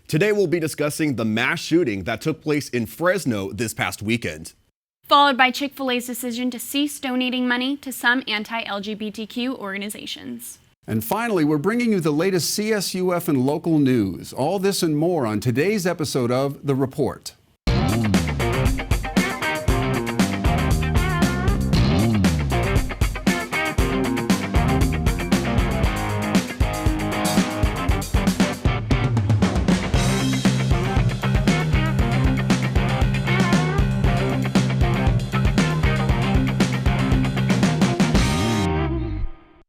Today we'll be discussing the mass shooting that took place in Fresno this past weekend. Followed by Chick-Fil-A's decision to cease donating money to some anti-LGBTQ organizations. And finally, we're bringing you the latest CSUF and local news. All this and more on today's episode of The Report.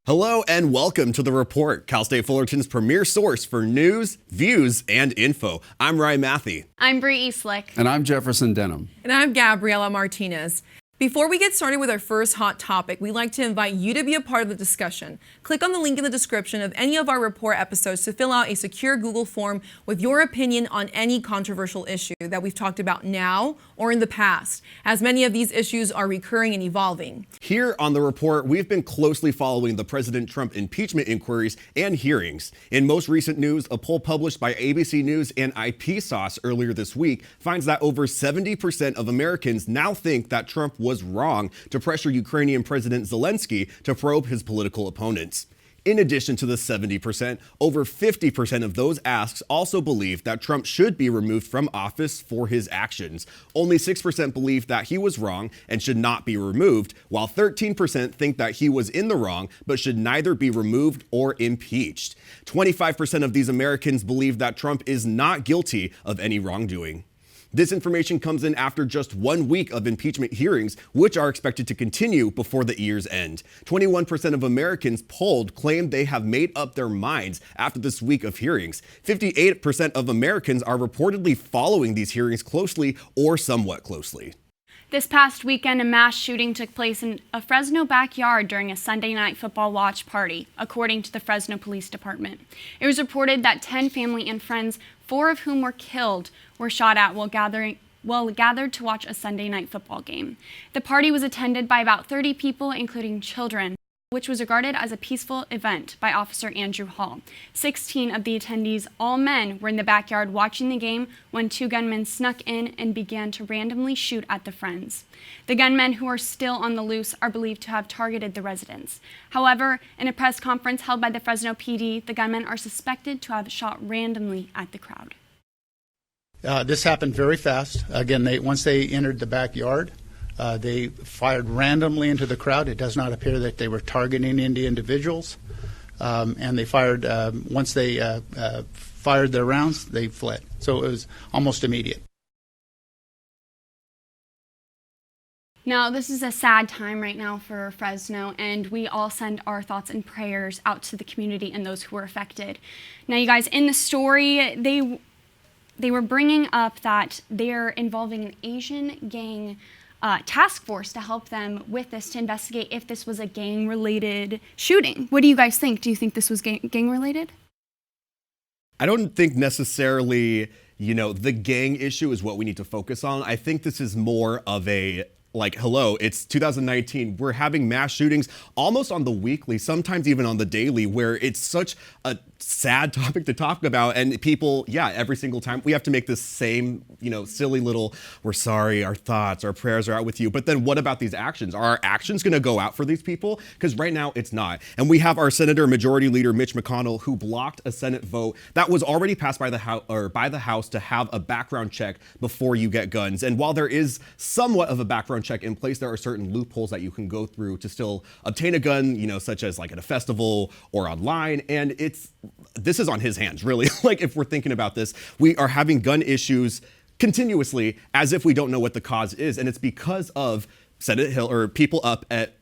Hello and welcome to The Report, Cal State Fullerton's premier source for news, views, and info. I'm Ryan Matthey. I'm Bree Eastlick. And I'm Jefferson Denham. And I'm Gabriela Martinez. Before we get started with our first hot topic, we'd like to invite you to be a part of the discussion. Click on the link in the description of any of our report episodes to fill out a secure Google form with your opinion on any controversial issue that we've talked about now or in the past, as many of these issues are recurring and evolving. Here on The Report, we've been closely following the President Trump impeachment inquiries and hearings. In most recent news, a poll published by ABC News and IPSOS earlier this week finds that over 70% of Americans now think that Trump was wrong to pressure Ukrainian President Zelensky to probe his political opponents. In addition to the 70%, over 50% of those asked also believe that Trump should be removed from office for his actions. Only 6% believe that he was wrong and should not be removed, while 13% think that he was in the wrong but should neither be removed or impeached. 25% of these Americans believe that Trump is not guilty of any wrongdoing. This information comes in after just 1 week of impeachment hearings, which are expected to continue before the year's end. 21% of Americans polled claim they have made up their minds after this week of hearings. 58% of Americans are reportedly following these hearings closely or somewhat closely. This past weekend, a mass shooting took place in a Fresno backyard during a Sunday night football watch party, according to the Fresno Police Department. It was reported that 10 family and friends, 4 of whom were killed, were shot at while gathered to watch a Sunday night football game. The party was attended by about 30 people, including children, which was regarded as a peaceful event by Officer Andrew Hall. 16 of the attendees, all men, were in the backyard watching the game when 2 gunmen snuck in and began to randomly shoot at the friends. The gunmen, who are still on the loose, are believed to have targeted the residents. However, in a press conference held by the Fresno PD, the gunmen are suspected to have shot randomly at the crowd. This happened very fast. Again, once they entered the backyard, they fired randomly into the crowd. It does not appear that they were targeting any individuals. And they fired, once they fired their rounds, they fled. So it was almost immediate. Now, this is a sad time right now for Fresno, and we all send our thoughts and prayers out to the community and those who were affected. Now, you guys, in the story, they were bringing up that they're involving an Asian gang task force to help them with this, to investigate if this was a gang-related shooting. What do you guys think? Do you think this was gang-related? I don't think necessarily, the gang issue is what we need to focus on. I think this is more of a hello, it's 2019. We're having mass shootings almost on the weekly, sometimes even on the daily, where it's such a sad topic to talk about. And people, every single time we have to make this same, silly little, we're sorry, our thoughts, our prayers are out with you. But then what about these actions? Are our actions going to go out for these people? Because right now it's not. And we have our Senator Majority Leader Mitch McConnell, who blocked a Senate vote that was already passed by the House to have a background check before you get guns. And while there is somewhat of a background check in place, there are certain loopholes that you can go through to still obtain a gun, such as at a festival or online. And this is on his hands, really. If we're thinking about this, we are having gun issues continuously as if we don't know what the cause is. And it's because of Senate Hill or people up at,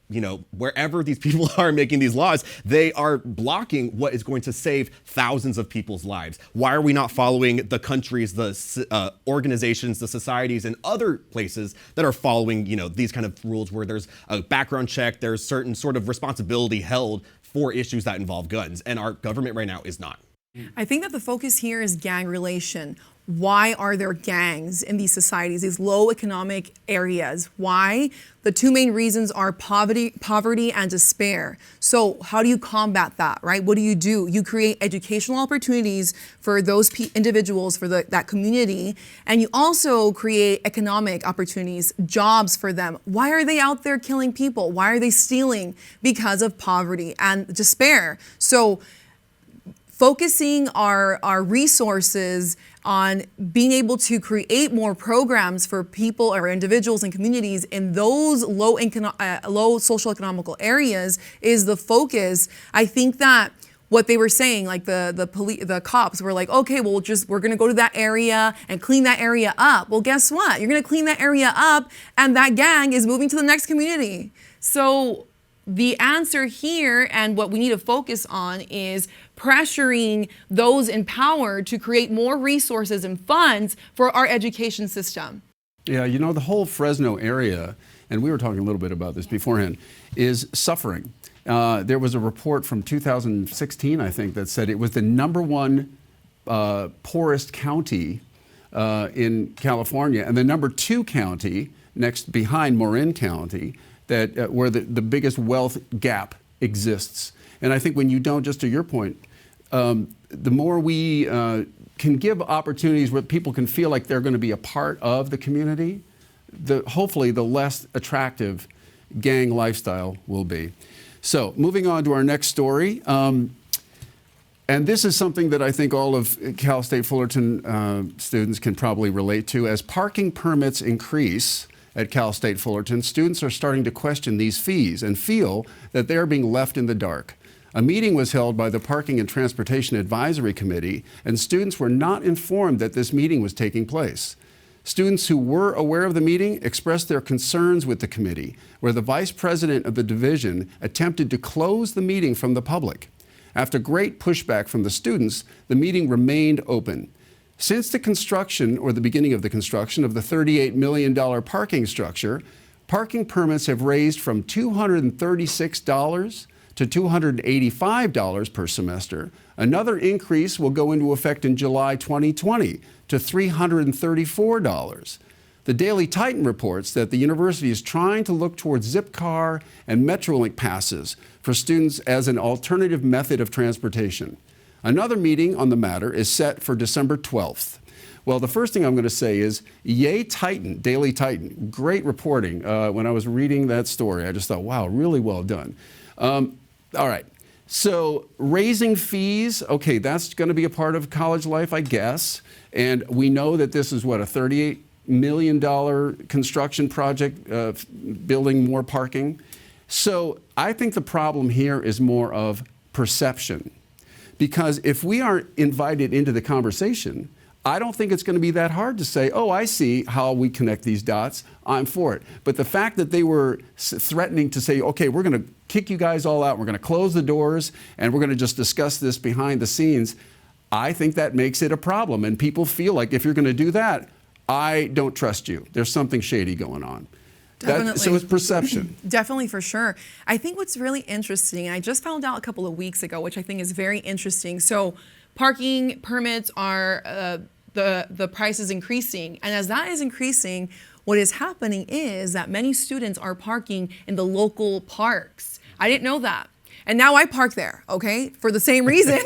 wherever these people are making these laws, they are blocking what is going to save thousands of people's lives. Why are we not following the countries, the organizations, the societies, and other places that are following, these kind of rules where there's a background check, there's certain sort of responsibility held for issues that involve guns, and our government right now is not. I think that the focus here is gang relation. why are there gangs in these societies, these low economic areas? Why? The two main reasons are poverty and despair. So how do you combat that, right? What do? You create educational opportunities for those individuals, for that community, and you also create economic opportunities, jobs for them. Why are they out there killing people? Why are they stealing? Because of poverty and despair. So focusing our resources on being able to create more programs for people or individuals and communities in those low social economical areas is the focus. I think that what they were saying, like the cops were like, okay, well, we're going to go to that area and clean that area up. Well, guess what? You're going to clean that area up, and that gang is moving to the next community. So the answer here, and what we need to focus on, is pressuring those in power to create more resources and funds for our education system. Yeah, you know, the whole Fresno area, and we were talking a little bit about this beforehand, is suffering. There was a report from 2016, I think, that said it was the #1 poorest county in California, and the #2 county, next behind Marin County, that where the biggest wealth gap exists. And I think when you don't, just to your point, the more we can give opportunities where people can feel like they're going to be a part of the community, hopefully the less attractive gang lifestyle will be. So moving on to our next story. And this is something that I think all of Cal State Fullerton students can probably relate to. As parking permits increase at Cal State Fullerton, students are starting to question these fees and feel that they are being left in the dark. A meeting was held by the Parking and Transportation Advisory Committee, and students were not informed that this meeting was taking place. Students who were aware of the meeting expressed their concerns with the committee, where the vice president of the division attempted to close the meeting from the public. After great pushback from the students, the meeting remained open. Since the construction, or the beginning of the construction, of the $38 million parking structure, parking permits have raised from $236 to $285 per semester. Another increase will go into effect in July 2020 to $334. The Daily Titan reports that the university is trying to look towards Zipcar and Metrolink passes for students as an alternative method of transportation. Another meeting on the matter is set for December 12th. Well, the first thing I'm going to say is, yay Titan, Daily Titan. Great reporting. When I was reading that story, I just thought, wow, really well done. All right, so raising fees, okay, that's going to be a part of college life, I guess. And we know that this is, what, a $38 million construction project, building more parking. So I think the problem here is more of perception. Because if we aren't invited into the conversation, I don't think it's going to be that hard to say, oh, I see how we connect these dots, I'm for it. But the fact that they were threatening to say, okay, we're going to kick you guys all out, we're going to close the doors, and we're going to just discuss this behind the scenes, I think that makes it a problem. And people feel like if you're going to do that, I don't trust you. There's something shady going on. Definitely. So it's perception. Definitely, for sure. I think what's really interesting, and I just found out a couple of weeks ago, which I think is very interesting. So parking permits are, the price is increasing. And as that is increasing, what is happening is that many students are parking in the local parks. I didn't know that. And now I park there, okay, for the same reason.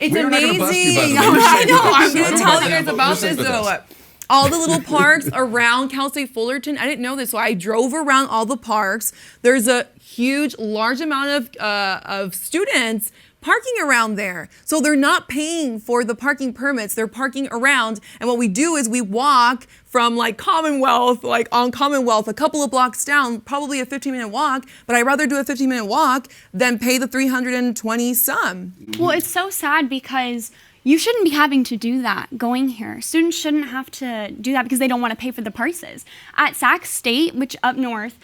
It's amazing. I know. I'm going to tell you guys about this, though. All the little parks around Cal State Fullerton, I didn't know this, so I drove around all the parks. There's a large amount of students parking around there. So they're not paying for the parking permits, they're parking around. And what we do is we walk from like Commonwealth, like on Commonwealth, a couple of blocks down, probably a 15-minute walk, but I'd rather do a 15-minute walk than pay the 320 some. Well, it's so sad because you shouldn't be having to do that going here. Students shouldn't have to do that because they don't want to pay for the prices. At Sac State, which up north,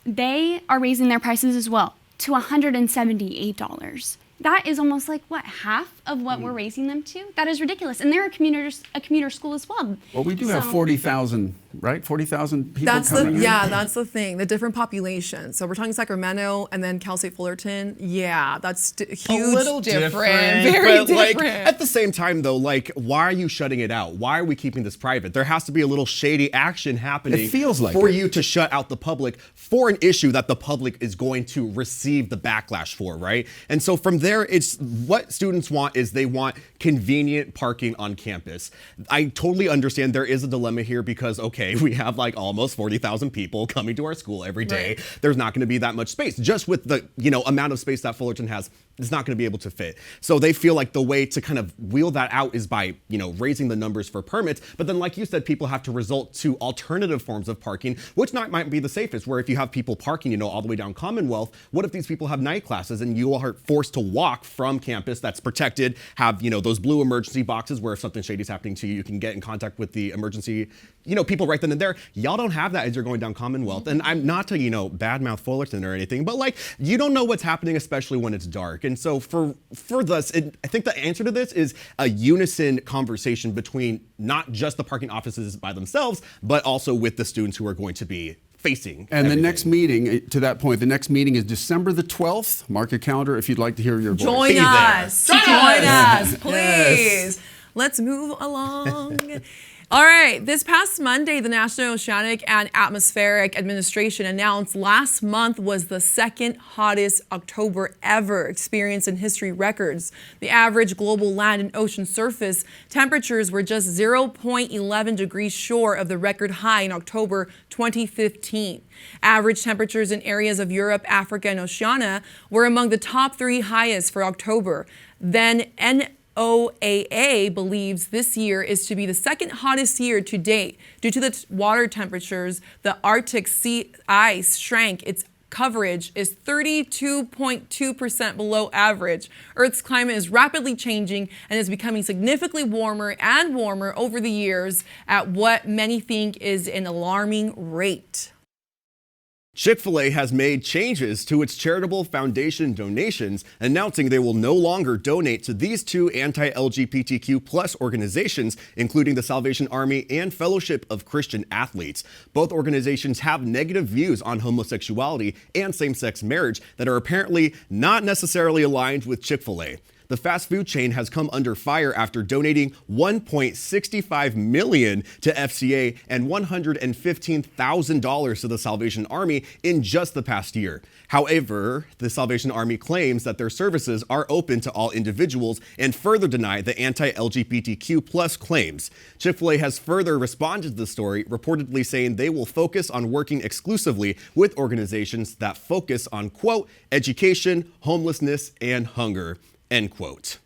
they are raising their prices as well to $178. That is almost like, what, half of what we're raising them to. That is ridiculous. And they're a commuter school as well. Well, we do have 40,000, right? 40,000 people That's coming in. that's the thing. The different populations. So we're talking Sacramento and then Cal State Fullerton. Yeah, that's huge. A little different. Very Very like, different. at the same time, though, like, why are you shutting it out? Why are we keeping this private? There has to be a little shady action happening. It feels like for it. you to shut out the public for an issue that the public is going to receive the backlash for, right? And so from there, it's what students want is they want convenient parking on campus. I totally understand there is a dilemma here because, okay, we have like almost 40,000 people coming to our school every day. Right. There's not going to be that much space. Just with the, amount of space that Fullerton has, it's not going to be able to fit. So they feel like the way to kind of wheel that out is by, raising the numbers for permits. But then, like you said, people have to resort to alternative forms of parking, which might be the safest, where if you have people parking, all the way down Commonwealth, what if these people have night classes and you are forced to walk from campus that's protected, have, those blue emergency boxes where if something shady is happening to you, you can get in contact with the emergency, people right then and there. Y'all don't have that as you're going down Commonwealth. And I'm not to, badmouth Fullerton or anything, but like, you don't know what's happening, especially when it's dark. And so for this, I think the answer to this is a unison conversation between not just the parking offices by themselves, but also with the students who are going to be facing. And everything. the next meeting, to that point, the next meeting is December the 12th. Mark your calendar if you'd like to hear your voice. Join us. Join us, please. Let's move along. All right, this past Monday, the National Oceanic and Atmospheric Administration announced last month was the second hottest October ever experienced in history records. The average global land and ocean surface temperatures were just 0.11 degrees short of the record high in October 2015. Average temperatures in areas of Europe, Africa, and Oceania were among the top 3 highest for October. Then NOAA believes this year is to be the second hottest year to date. Due to the water temperatures, the Arctic sea ice shrank. Its coverage is 32.2% below average. Earth's climate is rapidly changing and is becoming significantly warmer and warmer over the years at what many think is an alarming rate. Chick-fil-A has made changes to its charitable foundation donations, announcing they will no longer donate to these two anti-LGBTQ+ organizations, including the Salvation Army and Fellowship of Christian Athletes. Both organizations have negative views on homosexuality and same-sex marriage that are apparently not necessarily aligned with Chick-fil-A. The fast food chain has come under fire after donating $1.65 million to FCA and $115,000 to the Salvation Army in just the past year. However, the Salvation Army claims that their services are open to all individuals and further deny the anti-LGBTQ+ claims. Chick-fil-A has further responded to the story, reportedly saying they will focus on working exclusively with organizations that focus on, quote, education, homelessness, and hunger. End quote.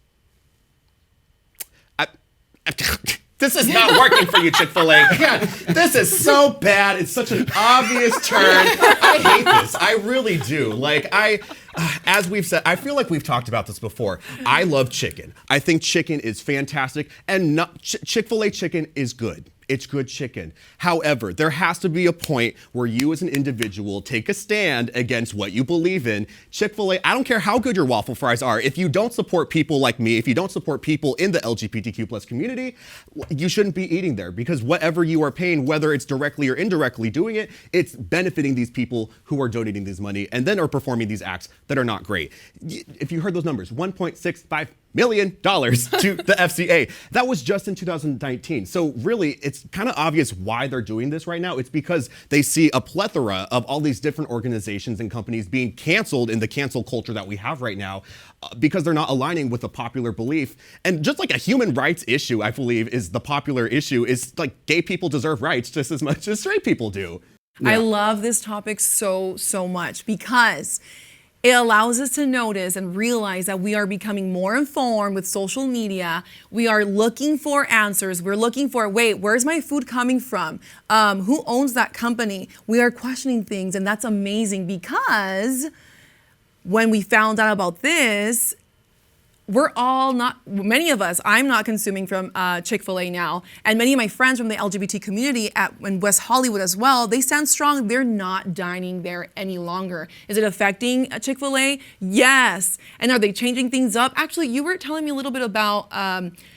This is not working for you, Chick-fil-A. God, this is so bad. It's such an obvious turn. I hate this. I really do. Like, as we've said, I feel like we've talked about this before. I love chicken. I think chicken is fantastic, and Chick-fil-A chicken is good. It's good chicken. However, there has to be a point where you as an individual take a stand against what you believe in. Chick-fil-A, I don't care how good your waffle fries are. If you don't support people like me, if you don't support people in the LGBTQ+ community, you shouldn't be eating there, because whatever you are paying, whether it's directly or indirectly doing it, it's benefiting these people who are donating this money and then are performing these acts that are not great. If you heard those numbers, $1.65 million to the FCA. That was just in 2019. So really, it's kind of obvious why they're doing this right now. It's because they see a plethora of all these different organizations and companies being canceled in the cancel culture that we have right now, because they're not aligning with a popular belief. And just like a human rights issue, I believe, is the popular issue, is like gay people deserve rights just as much as straight people do. I love this topic so much because it allows us to notice and realize that we are becoming more informed with social media. We are looking for answers. We're looking for, wait, where's my food coming from? Who owns that company? We are questioning things, and that's amazing, because when we found out about this, we're all not, many of us, I'm not consuming from Chick-fil-A now, and many of my friends from the LGBT community in West Hollywood as well, they stand strong. They're not dining there any longer. Is it affecting Chick-fil-A? Yes. And are they changing things up? Actually, you were telling me a little bit about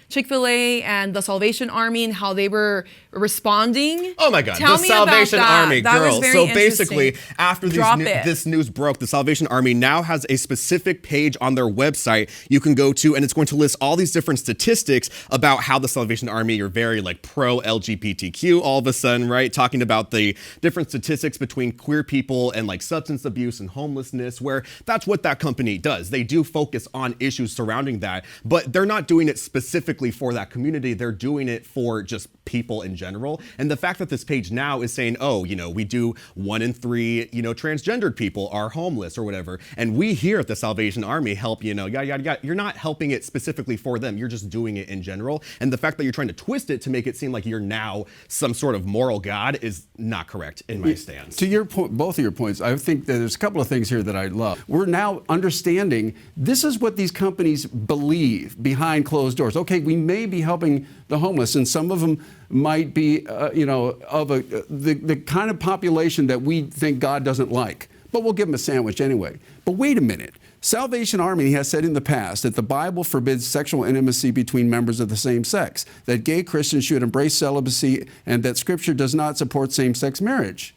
Chick-fil-A and the Salvation Army and how they were responding. Oh my God, Tell the me about Salvation that. Army, That was girl. very So interesting. basically, after this news broke, the Salvation Army now has a specific page on their website you can go to, and it's going to list all these different statistics about how the Salvation Army are very like pro-LGBTQ all of a sudden, right? Talking about the different statistics between queer people and like substance abuse and homelessness, where that's what that company does. They do focus on issues surrounding that, but they're not doing it specifically for that community. They're doing it for just people in general. And the fact that this page now is saying, oh, we do 1 in 3, transgendered people are homeless or whatever. And we here at the Salvation Army help, yada, yada, yada. You're not helping it specifically for them. You're just doing it in general. And the fact that you're trying to twist it to make it seem like you're now some sort of moral god is not correct in my stance. To your point, both of your points, I think that there's a couple of things here that I love. We're now understanding this is what these companies believe behind closed doors. Okay, we may be helping the homeless, and some of them might be, of the kind of population that we think God doesn't like. But we'll give them a sandwich anyway. But wait a minute. Salvation Army has said in the past that the Bible forbids sexual intimacy between members of the same sex, that gay Christians should embrace celibacy, and that Scripture does not support same-sex marriage.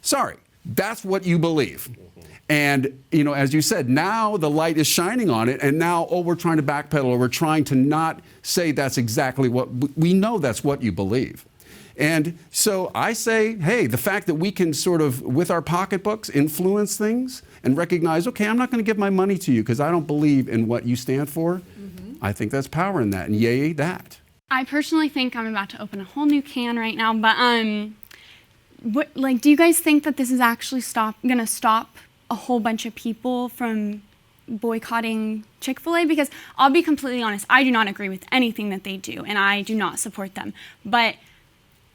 Sorry, that's what you believe. And, as you said, now the light is shining on it, and now, we're trying to backpedal, or we're trying to not say that's exactly what, we know that's what you believe. And so I say, hey, the fact that we can sort of, with our pocketbooks, influence things and recognize, okay, I'm not going to give my money to you because I don't believe in what you stand for, I think that's power in that, and yay, that. I personally think I'm about to open a whole new can right now, but do you guys think that this is actually going to stop a whole bunch of people from boycotting Chick-fil-A? Because I'll be completely honest, I do not agree with anything that they do, and I do not support them. But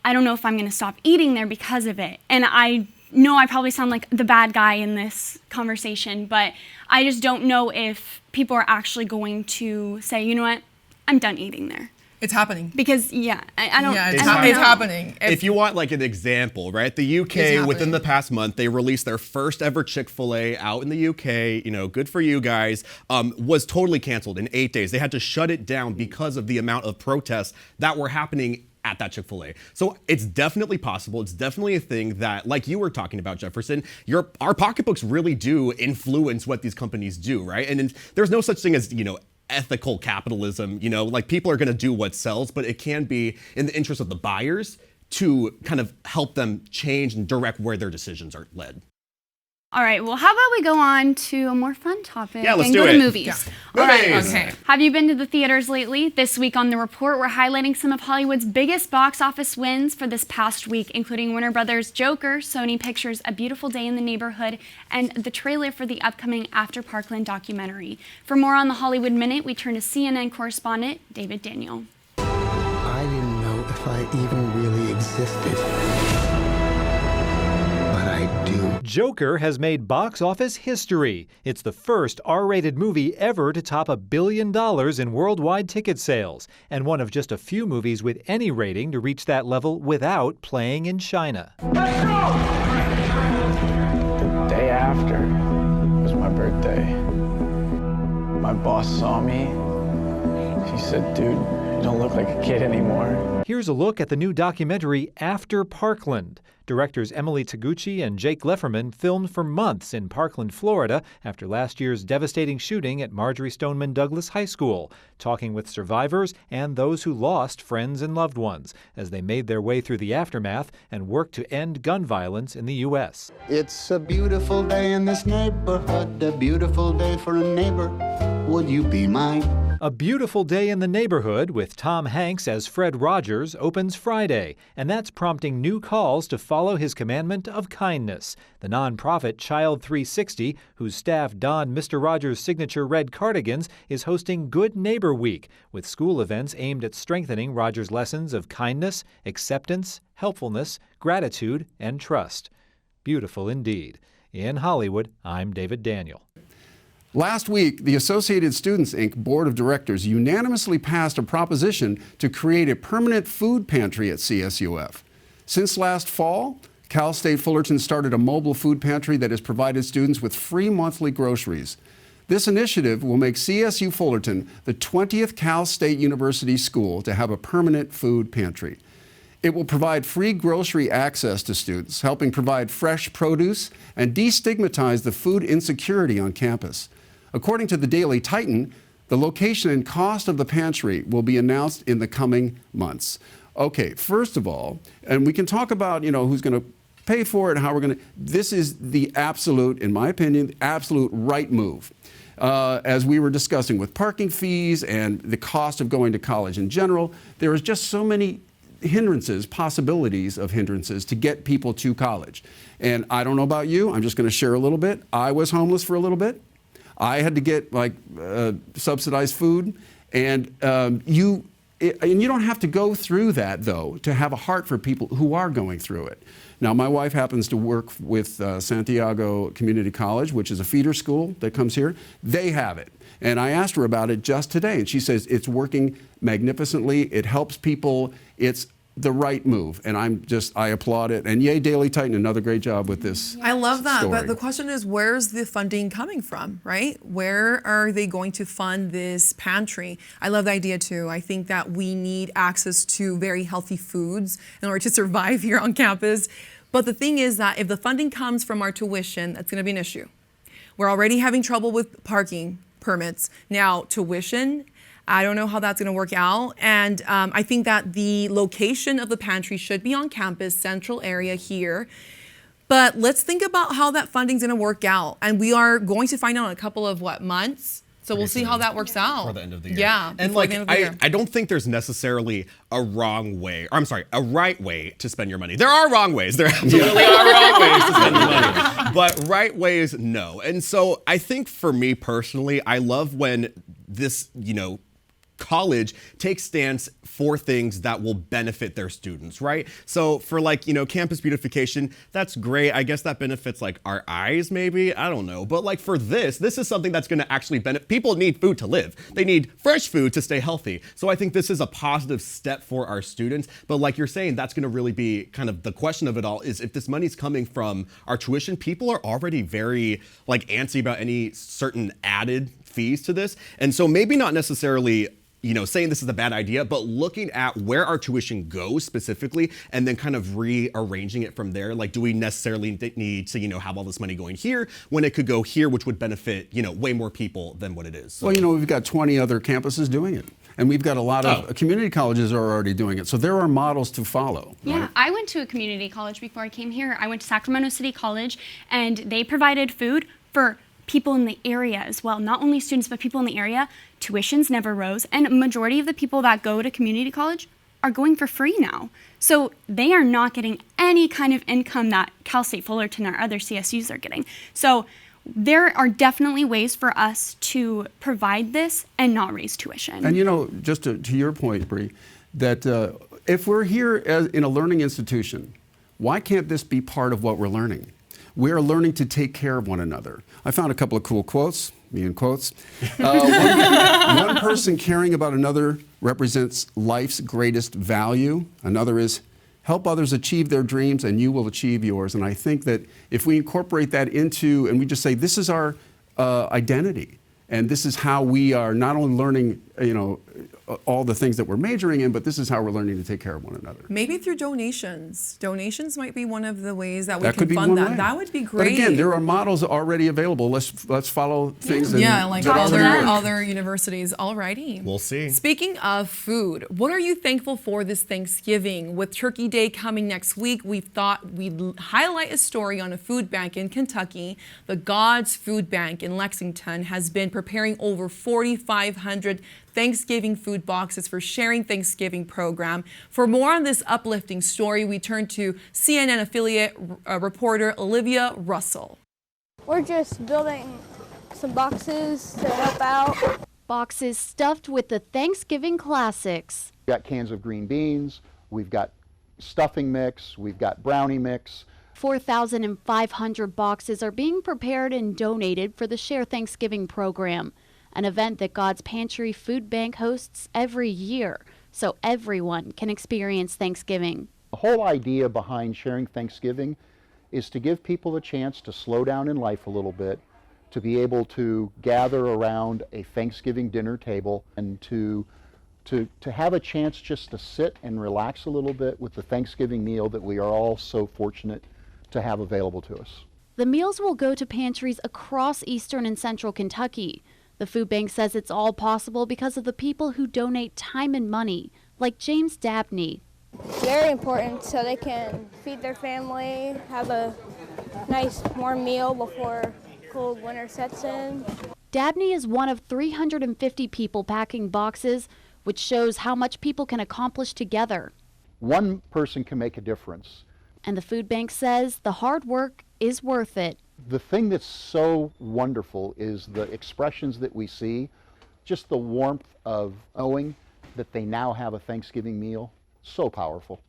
I don't know if I'm going to stop eating there because of it. And I know I probably sound like the bad guy in this conversation, but I just don't know if people are actually going to say, you know what, I'm done eating there. It's happening. Because, I don't Yeah, I it's don't know. happening. If you want like an example, right? The UK, within the past month, they released their first ever Chick-fil-A out in the UK. Good for you guys. Was totally canceled in 8 days. They had to shut it down because of the amount of protests that were happening at that Chick-fil-A. So it's definitely possible. It's definitely a thing that, like you were talking about, Jefferson, our pocketbooks really do influence what these companies do, right? And there's no such thing as, ethical capitalism, like people are going to do what sells, but it can be in the interest of the buyers to kind of help them change and direct where their decisions are led. All right, well, how about we go on to a more fun topic Yeah, let's and do go it. to movies. Yeah. All right. Movies. Okay. Have you been to the theaters lately? This week on The Report, we're highlighting some of Hollywood's biggest box office wins for this past week, including Warner Brothers' Joker, Sony Pictures' A Beautiful Day in the Neighborhood, and the trailer for the upcoming After Parkland documentary. For more on the Hollywood Minute, we turn to CNN correspondent David Daniel. I didn't know if I even really existed. But I do. Joker has made box office history. It's the first R-rated movie ever to top $1 billion in worldwide ticket sales, and one of just a few movies with any rating to reach that level without playing in China. The day after was my birthday. My boss saw me. She said, dude, you don't look like a kid anymore. Here's a look at the new documentary After Parkland. Directors Emily Taguchi and Jake Lefferman filmed for months in Parkland, Florida, after last year's devastating shooting at Marjorie Stoneman Douglas High School, talking with survivors and those who lost friends and loved ones as they made their way through the aftermath and worked to end gun violence in the U.S. It's a beautiful day in this neighborhood, a beautiful day for a neighbor. Would you be mine? A Beautiful Day in the Neighborhood with Tom Hanks as Fred Rogers opens Friday, and that's prompting new calls to follow his commandment of kindness. The nonprofit Child 360, whose staff don Mr. Rogers' signature red cardigans, is hosting Good Neighbor Week, with school events aimed at strengthening Rogers' lessons of kindness, acceptance, helpfulness, gratitude, and trust. Beautiful indeed. In Hollywood, I'm David Daniel. Last week, the Associated Students, Inc. Board of Directors unanimously passed a proposition to create a permanent food pantry at CSUF. Since last fall, Cal State Fullerton started a mobile food pantry that has provided students with free monthly groceries. This initiative will make CSU Fullerton the 20th Cal State University school to have a permanent food pantry. It will provide free grocery access to students, helping provide fresh produce and destigmatize the food insecurity on campus. According to the Daily Titan, the location and cost of the pantry will be announced in the coming months. Okay, first of all, and we can talk about, who's going to pay for it and how we're going to. This is the absolute, in my opinion, the absolute right move. As we were discussing with parking fees and the cost of going to college in general, there is just so many possibilities of hindrances to get people to college. And I don't know about you, I'm just going to share a little bit. I was homeless for a little bit. I had to get subsidized food, and you don't have to go through that, though, to have a heart for people who are going through it. Now, my wife happens to work with Santiago Community College, which is a feeder school that comes here. They have it. And I asked her about it just today, and she says it's working magnificently. It helps people. It's the right move, and I applaud it. And yay, Daily Titan, another great job with this. I love that, story. but the question is, where's the funding coming from, right? Where are they going to fund this pantry? I love the idea too. I think that we need access to very healthy foods in order to survive here on campus. But the thing is that if the funding comes from our tuition, that's going to be an issue. We're already having trouble with parking permits. Now, tuition, I don't know how that's going to work out. And I think that the location of the pantry should be on campus, central area here. But let's think about how that funding's going to work out. And we are going to find out in a couple of, months? So we'll see how that works out. For the end of the year. Yeah. And I don't think there's necessarily a right way to spend your money. There are wrong ways. There absolutely are wrong ways to spend your money. But right ways, no. And so I think for me personally, I love when this, college takes stance for things that will benefit their students, right? So for campus beautification, that's great. I guess that benefits our eyes maybe, I don't know. But for this is something that's gonna actually benefit. People need food to live. They need fresh food to stay healthy. So I think this is a positive step for our students. But like you're saying, that's gonna really be kind of the question of it all is if this money's coming from our tuition, people are already very antsy about any certain added fees to this. And so maybe not necessarily saying this is a bad idea, but looking at where our tuition goes specifically and then kind of rearranging it from there. Do we necessarily need to, have all this money going here when it could go here, which would benefit, way more people than what it is? So. Well, we've got 20 other campuses doing it. And we've got a lot of community colleges are already doing it. So there are models to follow. Yeah, right? I went to a community college before I came here. I went to Sacramento City College, and they provided food for people in the area as well. Not only students, but people in the area. Tuitions never rose, and a majority of the people that go to community college are going for free now. So they are not getting any kind of income that Cal State Fullerton or other CSUs are getting. So there are definitely ways for us to provide this and not raise tuition. And just to your point, Bree, that if we're here in a learning institution, why can't this be part of what we're learning? We are learning to take care of one another. I found a couple of cool quotes, me in quotes. One person caring about another represents life's greatest value. Another is help others achieve their dreams and you will achieve yours. And I think that if we incorporate that into, and we just say, this is our identity, and this is how we are not only learning, all the things that we're majoring in, but this is how we're learning to take care of one another. Maybe through donations. Donations might be one of the ways that we That can could be fund one that. way. That would be great. But again, there are models already available. Let's follow things. Other universities. Alrighty. We'll see. Speaking of food, what are you thankful for this Thanksgiving? With Turkey Day coming next week, we thought we'd highlight a story on a food bank in Kentucky. The God's Food Bank in Lexington has been preparing over 4,500 Thanksgiving food boxes for Sharing Thanksgiving program. For more on this uplifting story, we turn to CNN affiliate reporter Olivia Russell. We're just building some boxes to help out. Boxes stuffed with the Thanksgiving classics. We've got cans of green beans, we've got stuffing mix, we've got brownie mix, 4,500 boxes are being prepared and donated for the Share Thanksgiving program, an event that God's Pantry Food Bank hosts every year so everyone can experience Thanksgiving. The whole idea behind sharing Thanksgiving is to give people a chance to slow down in life a little bit, to be able to gather around a Thanksgiving dinner table and to have a chance just to sit and relax a little bit with the Thanksgiving meal that we are all so fortunate to have available to us. The meals will go to pantries across eastern and central Kentucky. The food bank says it's all possible because of the people who donate time and money, like James Dabney. Very important so they can feed their family, have a nice warm meal before cold winter sets in. Dabney is one of 350 people packing boxes, which shows how much people can accomplish together. One person can make a difference. And the food bank says the hard work is worth it. The thing that's so wonderful is the expressions that we see, just the warmth of knowing that they now have a Thanksgiving meal. So powerful.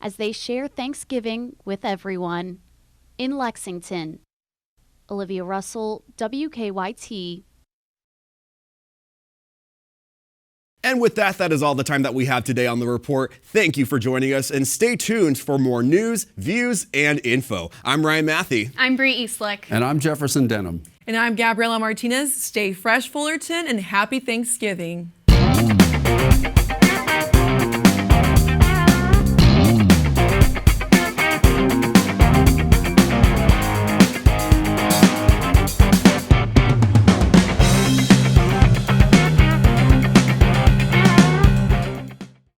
As they share Thanksgiving with everyone. In Lexington, Olivia Russell, WKYT. And with that, that is all the time that we have today on The Report. Thank you for joining us, and stay tuned for more news, views, and info. I'm Ryan Matthey. I'm Bree Eastlick. And I'm Jefferson Denham. And I'm Gabriela Martinez. Stay fresh, Fullerton, and happy Thanksgiving.